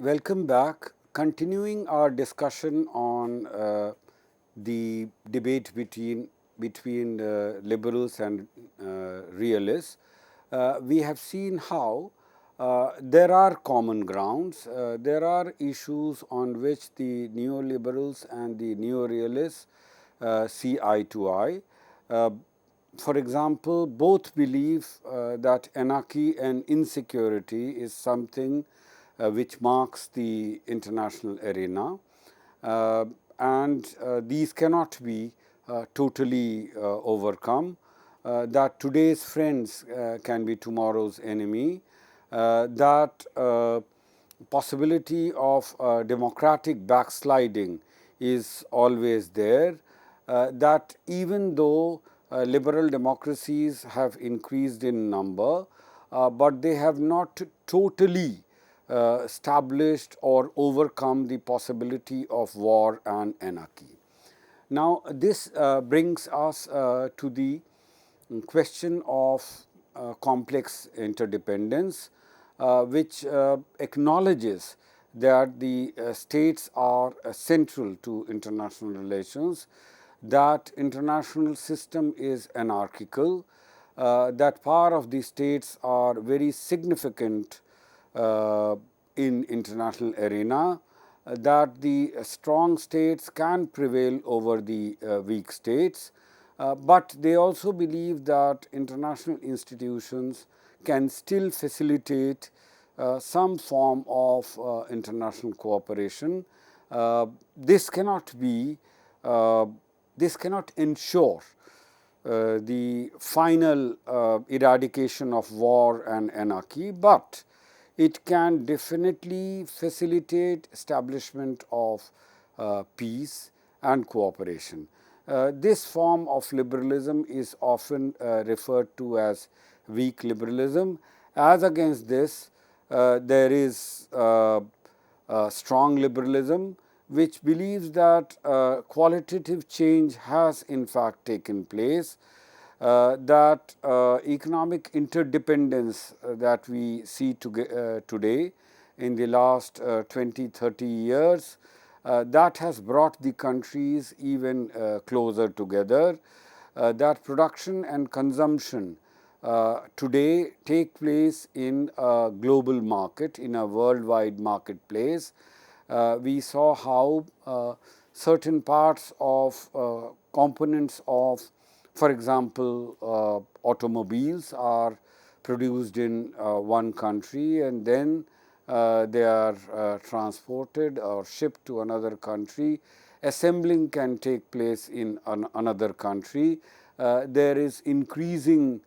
Welcome back. Continuing our discussion on the debate between liberals and realists, we have seen how there are common grounds. There are issues on which the neoliberals and the neorealists see eye to eye. Uh, for example, both believe that anarchy and insecurity is something which marks the international arena, uh, and these cannot be totally overcome. That today's friends can be tomorrow's enemy. That possibility of democratic backsliding is always there. That even though liberal democracies have increased in number, but they have not totally established or overcome the possibility of war and anarchy. Now, this brings us to the question of complex interdependence, which acknowledges that the states are central to international relations, that international system is anarchical, that power of the states are very significant in international arena, that the strong states can prevail over the weak states, but they also believe that international institutions can still facilitate some form of international cooperation. This cannot be, this cannot ensure the final eradication of war and anarchy, but it can definitely facilitate establishment of peace and cooperation. This form of liberalism is often referred to as weak liberalism. As against this, there is strong liberalism, which believes that qualitative change has in fact taken place, that economic interdependence that we see today in the last 20-30 years, that has brought the countries even closer together, that production and consumption today take place in a global market, in a worldwide marketplace. We saw how certain parts of components of, for example, automobiles are produced in one country, and then they are transported or shipped to another country. Assembling can take place in another country. There is increasing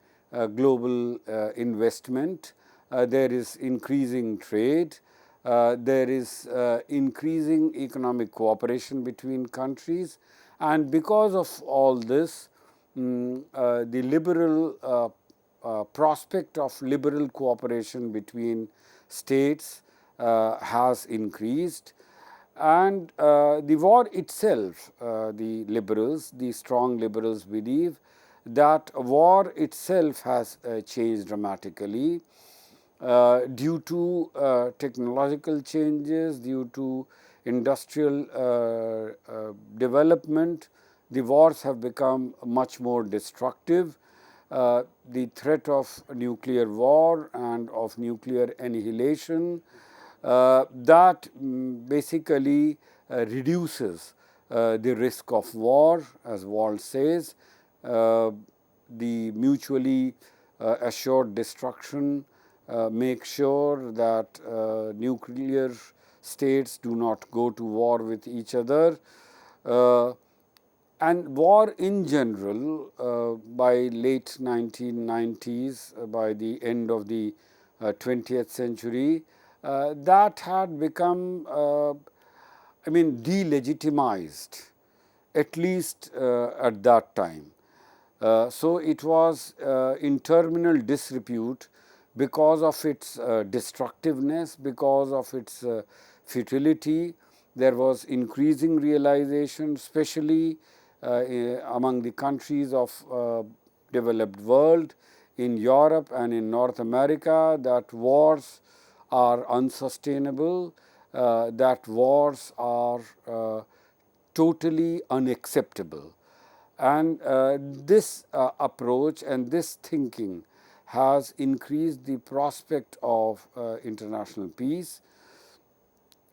global investment. There is increasing trade. There is increasing economic cooperation between countries, and because of all this, the liberal prospect of liberal cooperation between states has increased, and the war itself, the strong liberals believe that war itself has changed dramatically. Due to technological changes, due to industrial development, the wars have become much more destructive. The threat of nuclear war and of nuclear annihilation, that basically reduces the risk of war, as Walt says. The mutually assured destruction make sure that nuclear states do not go to war with each other. And war in general, by late 1990s, by the end of the 20th century, that had become, delegitimized, at least at that time. So it was in terminal disrepute because of its destructiveness, because of its futility. There was increasing realization, especially among the countries of developed world, in Europe and in North America, that wars are unsustainable, that wars are totally unacceptable. And this approach and this thinking has increased the prospect of international peace.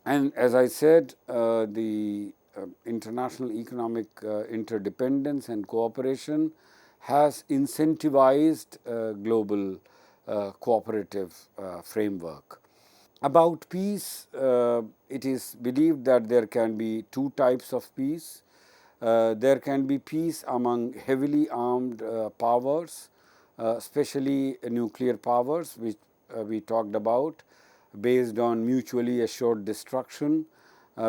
And as I said, the international economic interdependence and cooperation has incentivized global cooperative framework. About peace, it is believed that there can be two types of peace. There can be peace among heavily armed powers, especially nuclear powers, which we talked about, based on mutually assured destruction,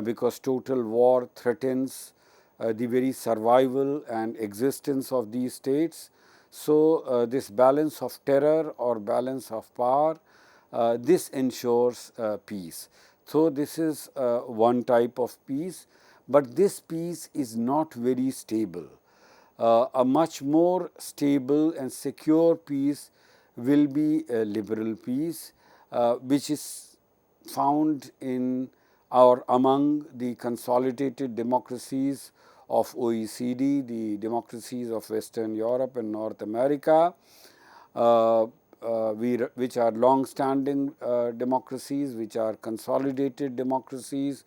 because total war threatens the very survival and existence of these states. So, this balance of terror or balance of power, this ensures peace. So, this is one type of peace, but this peace is not very stable. A much more stable and secure peace will be a liberal peace, which is found in or among the consolidated democracies of OECD, the democracies of Western Europe and North America, which are long-standing democracies, which are consolidated democracies,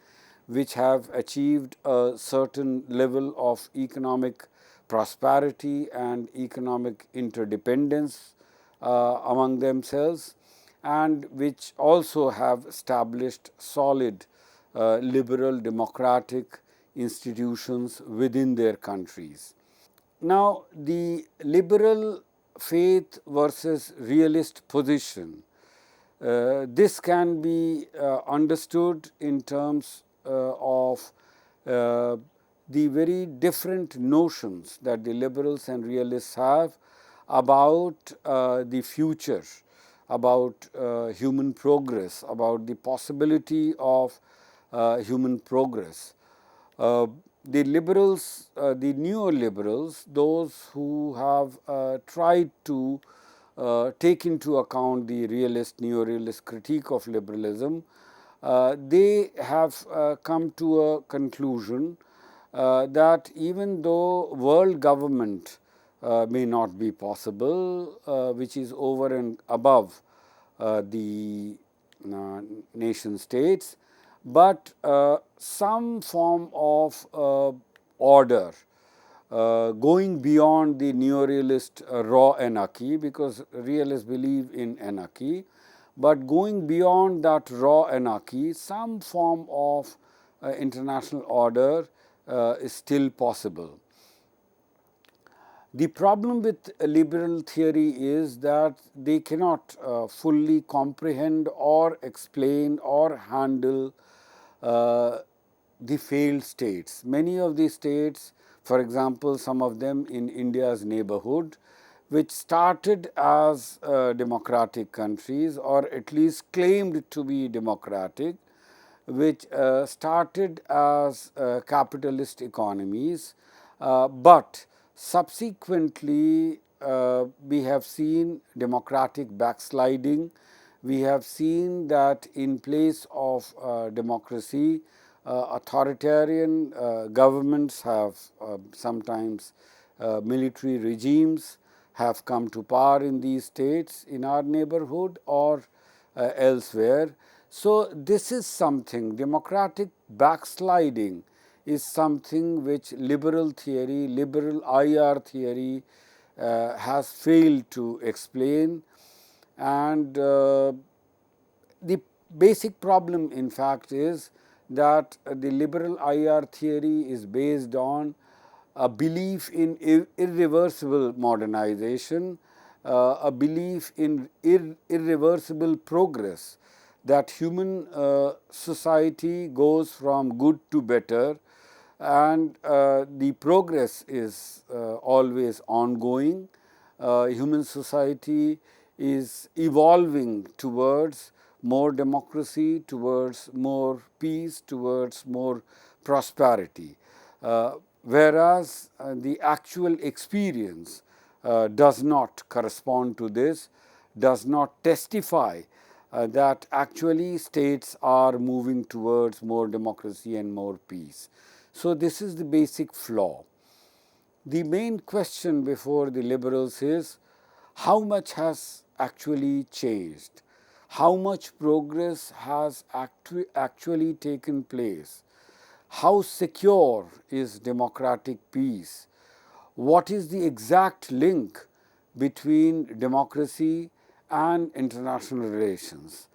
which have achieved a certain level of economic prosperity and economic interdependence among themselves, and which also have established solid liberal democratic institutions within their countries. Now, the liberal faith versus realist position, this can be understood in terms of the very different notions that the liberals and realists have about the future, about human progress, about the possibility of human progress. The liberals, the neoliberals, those who have tried to take into account the realist, neo-realist critique of liberalism, they have come to a conclusion that even though world government may not be possible, which is over and above the nation states, but some form of order going beyond the neo-realist raw anarchy, because realists believe in anarchy, but going beyond that raw anarchy, some form of international order is still possible. The problem with liberal theory is that they cannot fully comprehend or explain or handle the failed states. Many of these states, for example, some of them in India's neighborhood, which started as democratic countries or at least claimed to be democratic, which started as capitalist economies, but subsequently we have seen democratic backsliding. We have seen that in place of democracy, authoritarian governments have sometimes military regimes have come to power in these states in our neighborhood or elsewhere. So, this is something, democratic backsliding is something which liberal theory, liberal IR theory has failed to explain, and the basic problem in fact is that the liberal IR theory is based on a belief in irreversible modernization, a belief in irreversible progress, that human society goes from good to better, and the progress is always ongoing. Human society is evolving towards more democracy, towards more peace, towards more prosperity. Whereas the actual experience does not correspond to this, does not testify that actually states are moving towards more democracy and more peace. So, this is the basic flaw. The main question before the liberals is how much has actually changed, how much progress has actually taken place, how secure is democratic peace, what is the exact link between democracy and international relations.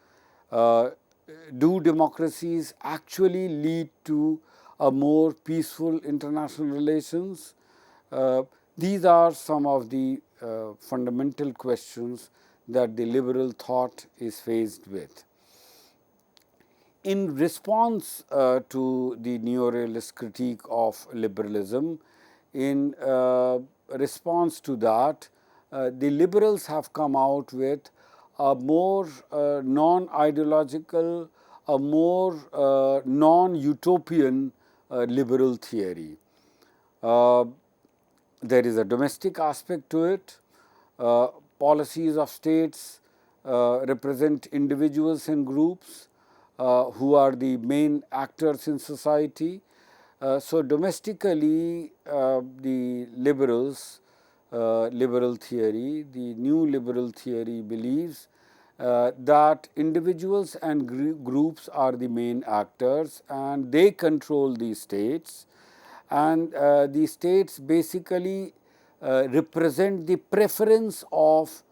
Uh, do democracies actually lead to a more peaceful international relations? Uh, these are some of the fundamental questions that the liberal thought is faced with. In response to the neorealist critique of liberalism, in response to that, the liberals have come out with a more non-ideological, a more non-utopian liberal theory. Uh, there is a domestic aspect to it. Policies of states represent individuals and groups who are the main actors in society. So, domestically, the liberals, liberal theory, the new liberal theory believes that individuals and groups are the main actors and they control the states, and the states basically represent the preference of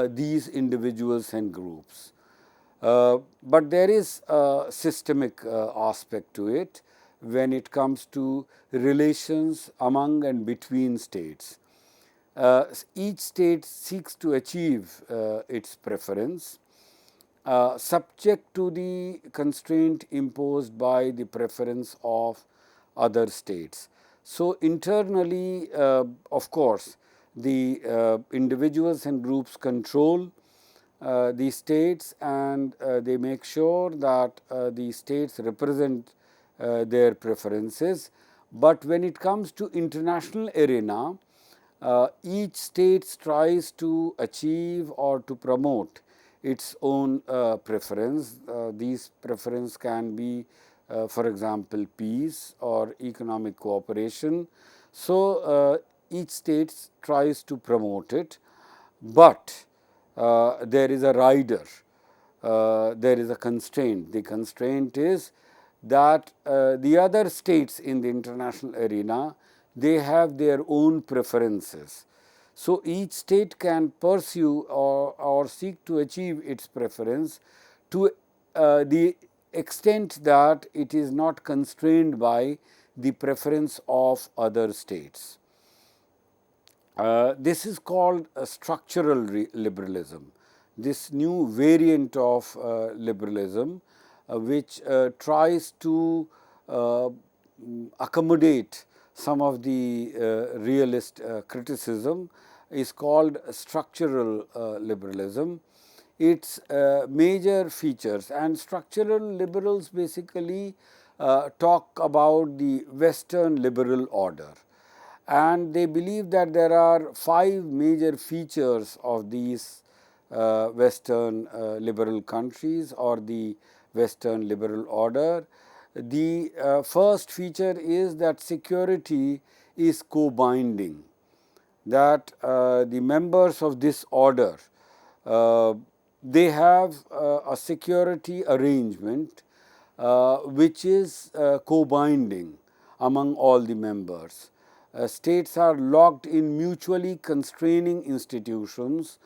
these individuals and groups. But there is a systemic aspect to it when it comes to relations among and between states. Each state seeks to achieve its preference subject to the constraint imposed by the preference of other states. So, internally, of course, the individuals and groups control the states, and they make sure that the states represent their preferences. But when it comes to international arena, each state tries to achieve or to promote its own preference. These preference can be, for example, peace or economic cooperation. So, each state tries to promote it, but there is a rider, there is a constraint. The constraint is that the other states in the international arena, they have their own preferences. So, each state can pursue or seek to achieve its preference to the extent that it is not constrained by the preference of other states. This is called structural liberalism, this new variant of liberalism which tries to accommodate some of the realist criticism is called structural liberalism. Its major features, and structural liberals basically talk about the Western liberal order, and they believe that there are 5 major features of these Western liberal countries or the Western liberal order. The first feature is that security is co-binding, that the members of this order they have a security arrangement which is co-binding among all the members. States are locked in mutually constraining institutions,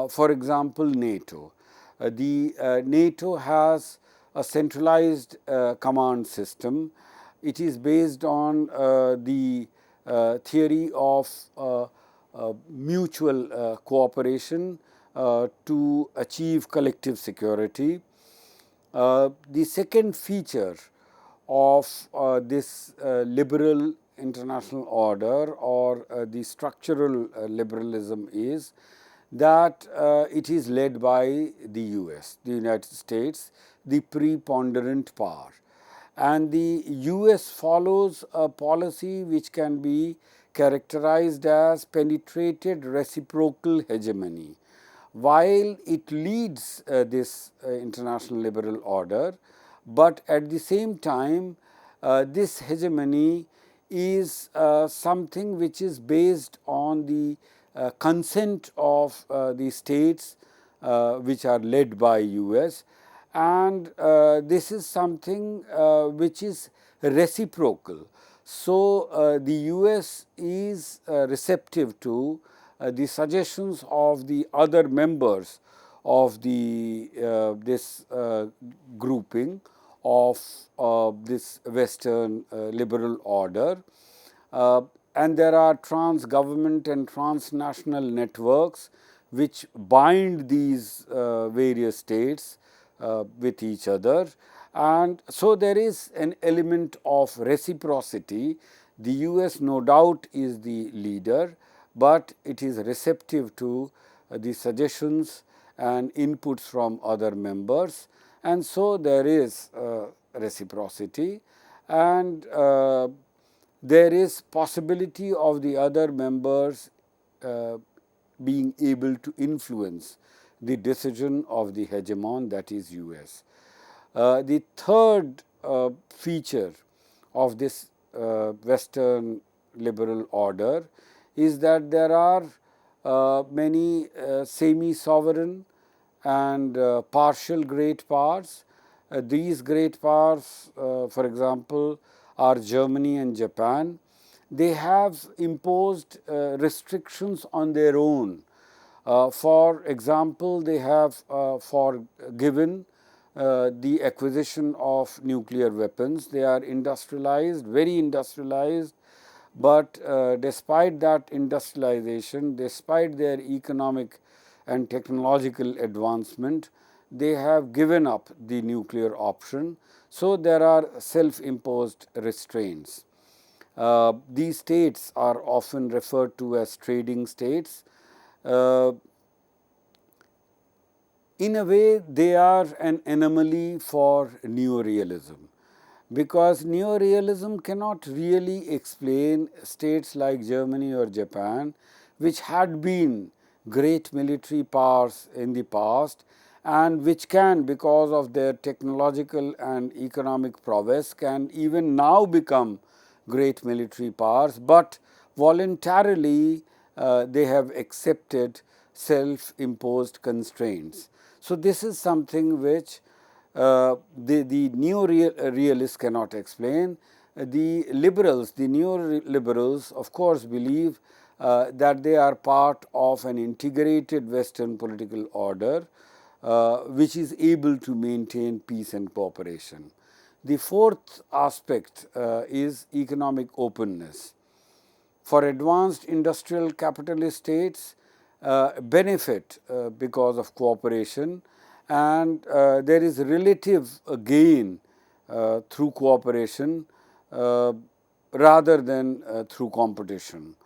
for example, NATO. The NATO has a centralized command system. It is based on the theory of mutual cooperation to achieve collective security. The second feature of this liberal international order or the structural liberalism is that it is led by the US, the United States, the preponderant power. And the US follows a policy which can be characterized as penetrated reciprocal hegemony. while it leads this international liberal order, but at the same time this hegemony is something which is based on the consent of the states which are led by US, and this is something which is reciprocal. So, the US is receptive to the suggestions of the other members of the this grouping of this Western liberal order, and there are trans-government and transnational networks which bind these various states with each other, and so there is an element of reciprocity. The US no doubt is the leader, but it is receptive to the suggestions and inputs from other members, and so there is reciprocity, and there is possibility of the other members being able to influence the decision of the hegemon, that is US. The third feature of this Western liberal order is that there are many semi-sovereign and partial great powers. These great powers, for example, are Germany and Japan. They have imposed restrictions on their own. For example, they have forgiven the acquisition of nuclear weapons. They are industrialized, very industrialized, but despite that industrialization, despite their economic and technological advancement, they have given up the nuclear option. So, there are self-imposed restraints. These states are often referred to as trading states. In a way, they are an anomaly for neorealism, because neorealism cannot really explain states like Germany or Japan, which had been great military powers in the past and which can, because of their technological and economic prowess, can even now become great military powers, but voluntarily they have accepted self-imposed constraints. So, this is something which the neo-realists cannot explain. The liberals, the neo-liberals, of course, believe that they are part of an integrated Western political order which is able to maintain peace and cooperation. The fourth aspect is economic openness. For advanced industrial capitalist states, benefit because of cooperation, and there is relative gain through cooperation rather than through competition.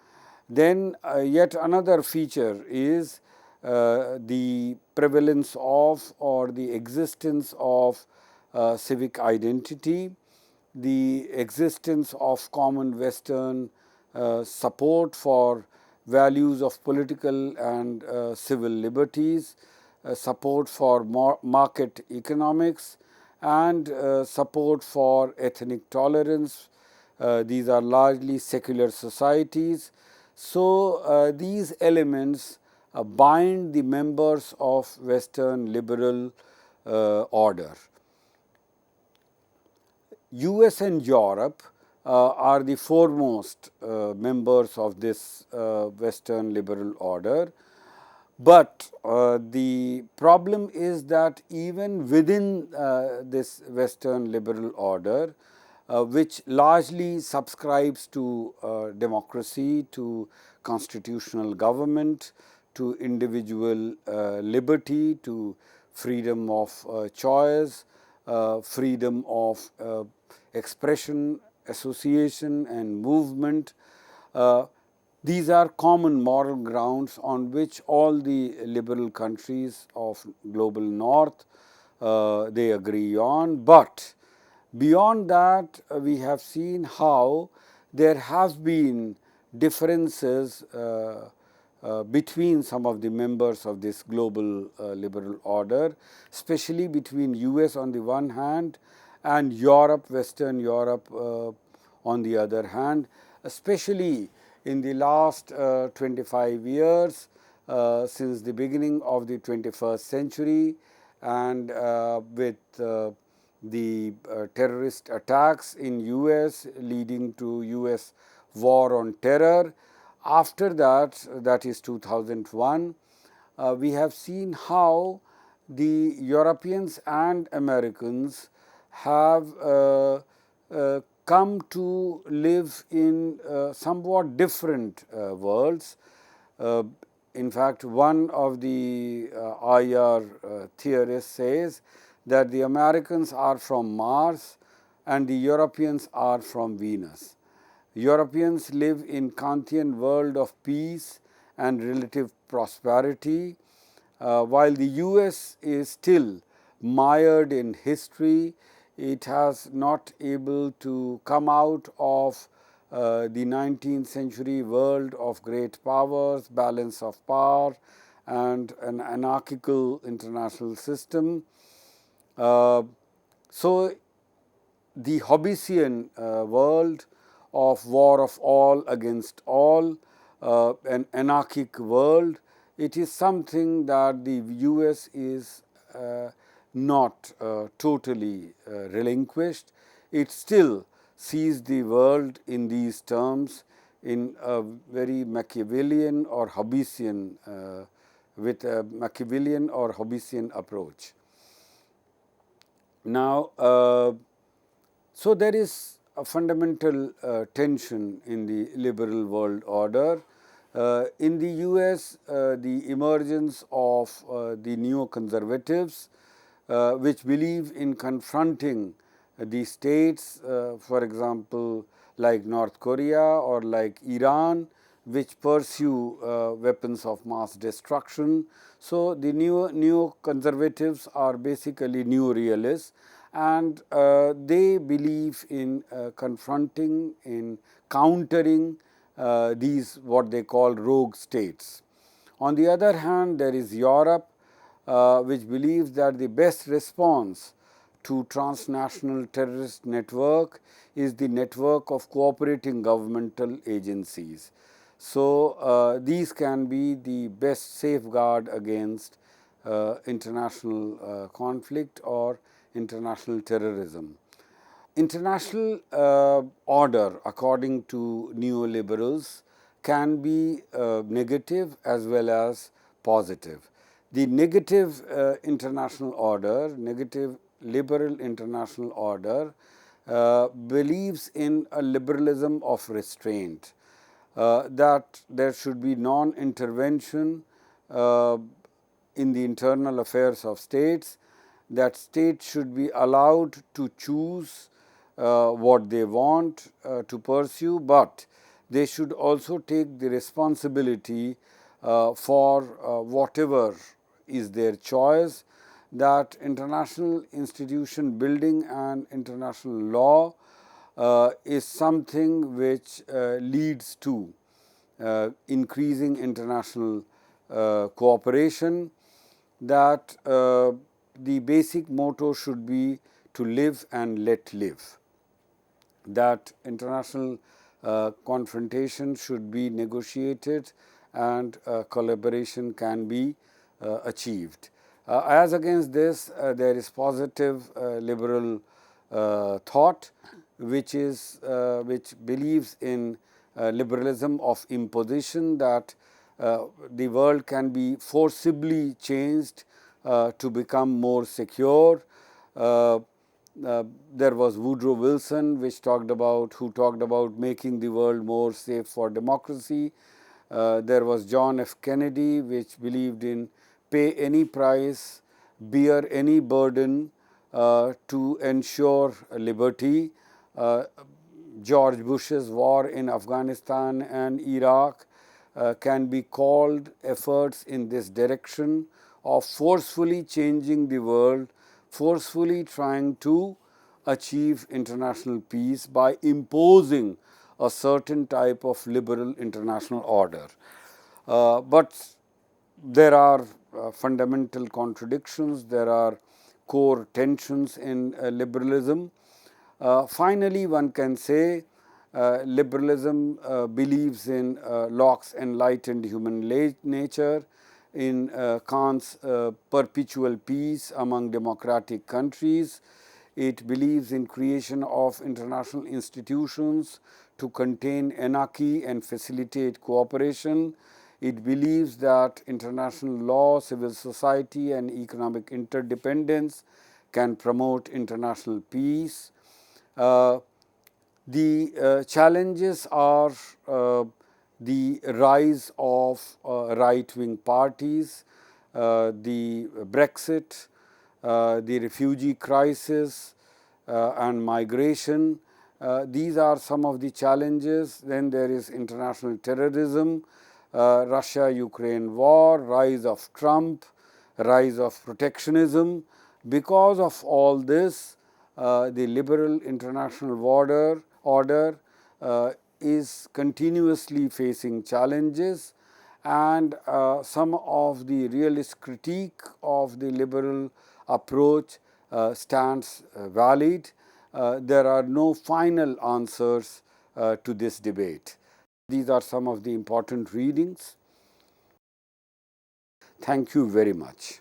Then yet another feature is the prevalence of or the existence of civic identity, the existence of common Western support for values of political and civil liberties, support for market economics, and support for ethnic tolerance. These are largely secular societies. So, these elements bind the members of Western liberal order. US and Europe are the foremost members of this Western liberal order, but the problem is that even within this Western liberal order, which largely subscribes to democracy, to constitutional government, to individual liberty, to freedom of choice, freedom of expression, association and movement. These are common moral grounds on which all the liberal countries of global north they agree on, but beyond that we have seen how there have been differences between some of the members of this global liberal order, especially between US on the one hand and Europe, Western Europe on the other hand, especially in the last 25 years since the beginning of the 21st century, and with the terrorist attacks in US leading to US war on terror. After that, that is 2001, we have seen how the Europeans and Americans have come to live in somewhat different worlds. In fact, one of the IR theorists says that the Americans are from Mars and the Europeans are from Venus. Europeans live in Kantian world of peace and relative prosperity, while the US is still mired in history. It has not able to come out of the 19th century world of great powers, balance of power, and an anarchical international system. So the Hobbesian world of war of all against all, an anarchic world, it is something that the US is not totally relinquished. It still sees the world in these terms, in a very Machiavellian or Hobbesian, with a Machiavellian or Hobbesian approach. Now, so there is a fundamental tension in the liberal world order. In the US, the emergence of the neoconservatives, which believe in confronting the states, for example, like North Korea or like Iran, which pursue weapons of mass destruction. So the neoconservatives are basically new realists, and they believe in confronting, in countering these what they call rogue states. On the other hand, there is Europe, which believes that the best response to transnational terrorist network is the network of cooperating governmental agencies. So, these can be the best safeguard against international conflict or international terrorism. International order, according to neoliberals, can be negative as well as positive. The negative international order, negative liberal international order, believes in a liberalism of restraint, that there should be non-intervention in the internal affairs of states, that states should be allowed to choose what they want to pursue, but they should also take the responsibility for whatever is their choice, that international institution building and international law is something which leads to increasing international cooperation, that the basic motto should be to live and let live, that international confrontation should be negotiated and collaboration can be achieved. As against this, there is positive liberal thought, which believes in liberalism of imposition, that the world can be forcibly changed to become more secure. There was Woodrow Wilson, who talked about making the world more safe for democracy. There was John F. Kennedy, which believed in pay any price, bear any burden to ensure liberty. George Bush's war in Afghanistan and Iraq can be called efforts in this direction of forcefully changing the world, forcefully trying to achieve international peace by imposing a certain type of liberal international order. But there are fundamental contradictions, there are core tensions in liberalism. Finally, one can say liberalism believes in Locke's enlightened human nature, in Kant's perpetual peace among democratic countries. It believes in creation of international institutions to contain anarchy and facilitate cooperation. It believes that international law, civil society, and economic interdependence can promote international peace. Uh, the challenges are the rise of right-wing parties, the Brexit, the refugee crisis, and migration. These are some of the challenges. Then there is international terrorism, Russia-Ukraine war, rise of Trump, rise of protectionism. Because of all this, the liberal international order is continuously facing challenges, and some of the realist critique of the liberal approach stands valid. There are no final answers to this debate. These are some of the important readings. Thank you very much.